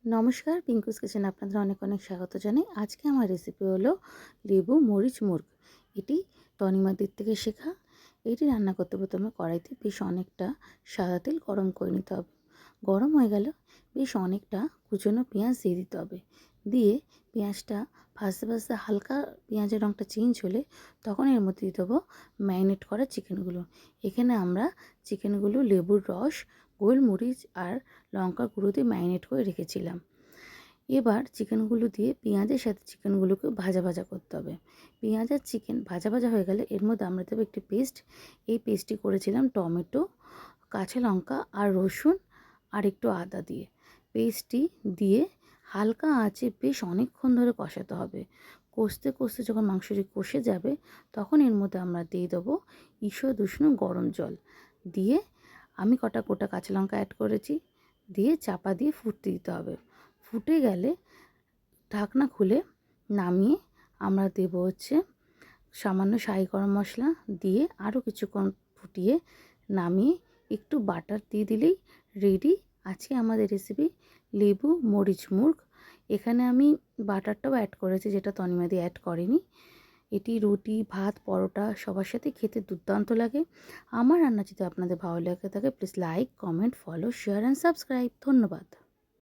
নমস্কার, পিঙ্কুস কিচেনে আপনাদের অনেক অনেক স্বাগত জানাই। আজকে আমার রেসিপি হলো লেবু মরিচ মুর্গ। এটি তনিমাদির থেকে শেখা। এটি রান্না করতে প্রথমে কড়াইতে বেশ অনেকটা সাদা তেল গরম করে নিতে হবে। গরম হয়ে গেলে বেশ অনেকটা কুচনো পেঁয়াজ দিয়ে দিতে হবে। দিয়ে পেঁয়াজটা ভাজতে ভাজতে হালকা পেঁয়াজের রঙটা চেঞ্জ হলে তখন এর মধ্যে দিয়ে দেবো ম্যারিনেট করা চিকেনগুলো। এখানে আমরা চিকেনগুলো লেবুর রস, গোলমরিচ আর লঙ্কা গুঁড়ো দিয়ে ম্যারিনেট করে রেখেছিলাম। এবার চিকেনগুলো দিয়ে পেঁয়াজের সাথে চিকেনগুলোকে ভাজা ভাজা করতে হবে। পেঁয়াজ আর চিকেন ভাজা ভাজা হয়ে গেলে এর মধ্যে আমরা দেবো একটি পেস্ট। এই পেস্টটি করেছিলাম টমেটো, কাঁচা লঙ্কা আর রসুন আর একটু আদা দিয়ে। পেস্টটি দিয়ে হালকা আঁচে বেশ অনেকক্ষণ ধরে কষাতে হবে। কষতে কষতে যখন মাংসটি কষে যাবে তখন এর মধ্যে আমরা দিয়ে দেবো ঈষৎ উষ্ণ গরম জল। দিয়ে আমি কটা গোটা কাঁচা লঙ্কা অ্যাড করেছি, দিয়ে চাপা দিয়ে ফুটতে দিতে হবে। ফুটে গেলে ঢাকনা খুলে নামিয়ে আমরা দেবো সামান্য শাহি গরম মশলা দিয়ে আরও কিছুক্ষণ ফুটিয়ে নামিয়ে একটু বাটার দিয়ে দিলেই রেডি আজকে আমাদের রেসিপি লেবু মরিচ মুর্গ। এখানে আমি বাটারটাও অ্যাড করেছি, যেটা তনিমাদি অ্যাড করেনি। এটি রুটি, ভাত, পরোটা সবার সাথে খেতে দুর্দান্ত লাগে। আমার রান্না যদি আপনাদের ভালো লাগে থাকে please like, comment, follow, share and subscribe. ধন্যবাদ।